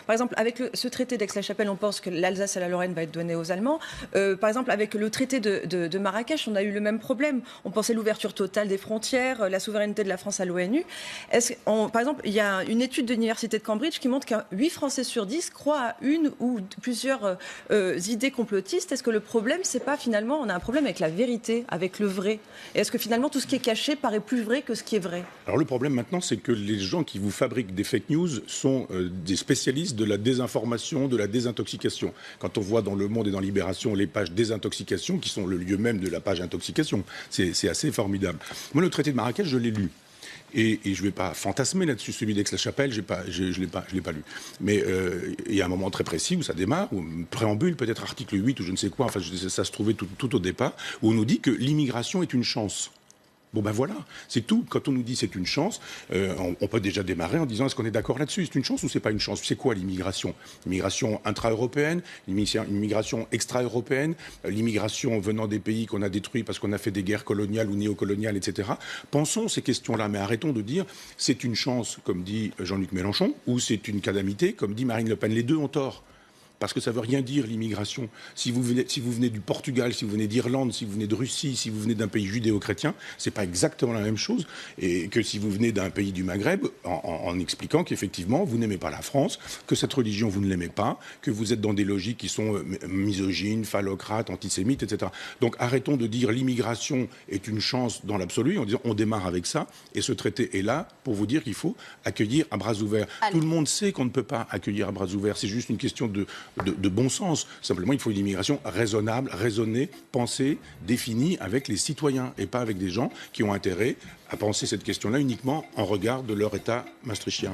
Par exemple, avec ce traité d'Aix-la-Chapelle, on pense que l'Alsace et la Lorraine va être donnée aux Allemands. Par exemple, avec le traité de Marrakech, on a eu le même problème. On pensait l'ouverture totale des frontières, la souveraineté de la France à l'ONU. Par exemple, il y a une étude de l'Université de Cambridge qui montre que 8 Français sur 10 croient à une ou plusieurs idées complotistes. Est-ce que le problème, c'est pas finalement, on a un problème avec la vérité, avec le vrai? Et est-ce que finalement, tout ce qui est caché paraît plus vrai que ce qui est vrai? Alors le problème maintenant, c'est que les gens qui vous fabriquent des fake news sont des spécialistes de la désinformation, de la désintoxication. Quand on voit dans Le Monde et dans Libération les pages désintoxication, qui sont le lieu même de la page intoxication, c'est assez formidable. Moi, le traité de Marrakech, je l'ai lu. Et je ne vais pas fantasmer là-dessus, celui d'Aix-la-Chapelle, je ne l'ai pas lu. Mais il y a un moment très précis où ça démarre, où préambule, peut-être article 8 ou je ne sais quoi, enfin ça se trouvait tout au départ, où on nous dit que l'immigration est une chance. Bon ben voilà, c'est tout. Quand on nous dit c'est une chance, on peut déjà démarrer en disant est-ce qu'on est d'accord là-dessus? C'est une chance ou c'est pas une chance? C'est quoi l'immigration? L'immigration intra-européenne, l'immigration extra-européenne, l'immigration venant des pays qu'on a détruits parce qu'on a fait des guerres coloniales ou néocoloniales, etc. Pensons ces questions-là, mais arrêtons de dire c'est une chance, comme dit Jean-Luc Mélenchon, ou c'est une calamité, comme dit Marine Le Pen. Les deux ont tort. Parce que ça ne veut rien dire, l'immigration. Si vous venez du Portugal, si vous venez d'Irlande, si vous venez de Russie, si vous venez d'un pays judéo-chrétien, ce n'est pas exactement la même chose et que si vous venez d'un pays du Maghreb, en expliquant qu'effectivement, vous n'aimez pas la France, que cette religion, vous ne l'aimez pas, que vous êtes dans des logiques qui sont misogynes, phallocrates, antisémites, etc. Donc arrêtons de dire l'immigration est une chance dans l'absolu, en disant on démarre avec ça, et ce traité est là pour vous dire qu'il faut accueillir à bras ouverts. Allez. Tout le monde sait qu'on ne peut pas accueillir à bras ouverts, c'est juste une question de bon sens. Simplement, il faut une immigration raisonnable, raisonnée, pensée, définie avec les citoyens et pas avec des gens qui ont intérêt à penser cette question-là uniquement en regard de leur État maastrichtien.